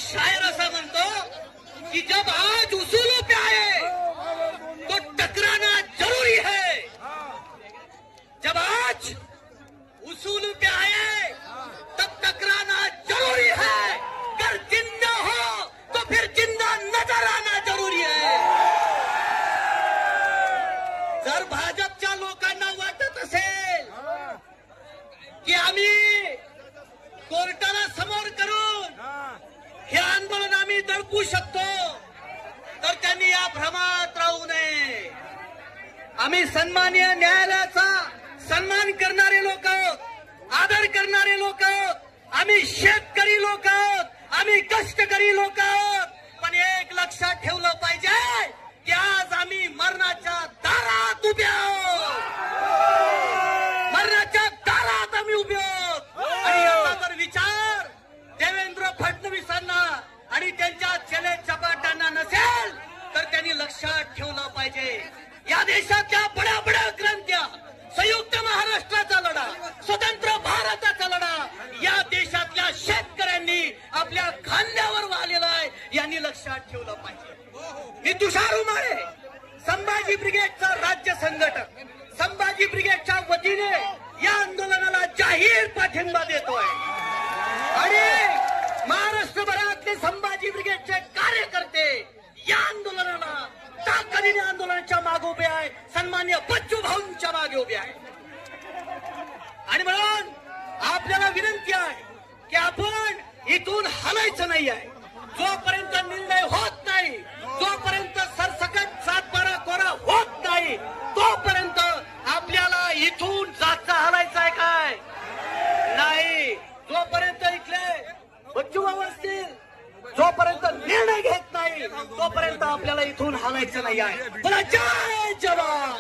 शायर असा म्हणतो की जब आज उसूलों पे आए तो टकराना जरूरी है। जब आज उसूलों पे आए तब टकराना जरूरी है। अगर जिंदा हो तो फिर जिंदा नजर आना जरूरी है। जर भाजपच्या लोकांना वाटत असेल की आम्ही कोर्टाला समोर करून हे आंदोलन आम्ही दडपू शकतो तर त्यांनी या भ्रमात राहू नये। आम्ही सन्माननीय न्यायालयाचा सन्मान करणारे लोक आहोत, आदर करणारे लोक आहोत, आम्ही शेतकरी लोक आहोत, आम्ही कष्टकरी लोक आहोत। पण एक लक्षात ठेवलं पाहिजे की आज आम्ही मरणाच्या दारात उभे आहोत, मरणाच्या दारात आम्ही उभे आहोत। आणि याचा जर विचार देवेंद्र फडणवीसांना आणि त्यांच्या चले चपाट्यांना नसेल तर त्यांनी लक्षात ठेवलं पाहिजे या देशातल्या बड्या बड्या क्रांत्या, संयुक्त महाराष्ट्राचा लढा, स्वतंत्र भारताचा लढा या देशातल्या शेतकऱ्यांनी आपल्या खांद्यावर वाहिलेला आहे, यांनी लक्षात ठेवलं पाहिजे। मी तुषार उमाळे, संभाजी ब्रिगेडचा राज्य संघटक, संभाजी ब्रिगेडच्या वतीने या आंदोलनाला जाहीर पाठिंबा देतोय आणि महाराष्ट्रभरातले संभाजी ब्रिगेडचे कार्यकर्ते या आंदोलनाला ताकदीने आंदोलनाच्या मागे उभे आहे, सन्मान्य बच्चू भाऊंच्या मागे उभे आहे। आणि म्हणून आपल्याला विनंती आहे की आपण इथून हलायचं नाही आहे। जोपर्यंत निर्णय होत नाही, जोपर्यंत सरसकट 7-12 कोरा होत नाही तोपर्यंत आपल्याला इथून जाचा हलायचं आहे काय नाही। जोपर्यंत इथले बच्चू भाऊ असतील, जोपर्यंत निर्णय घेत नाही तोपर्यंत आपल्याला इथून हलायचं नाही आहे। जय जवान।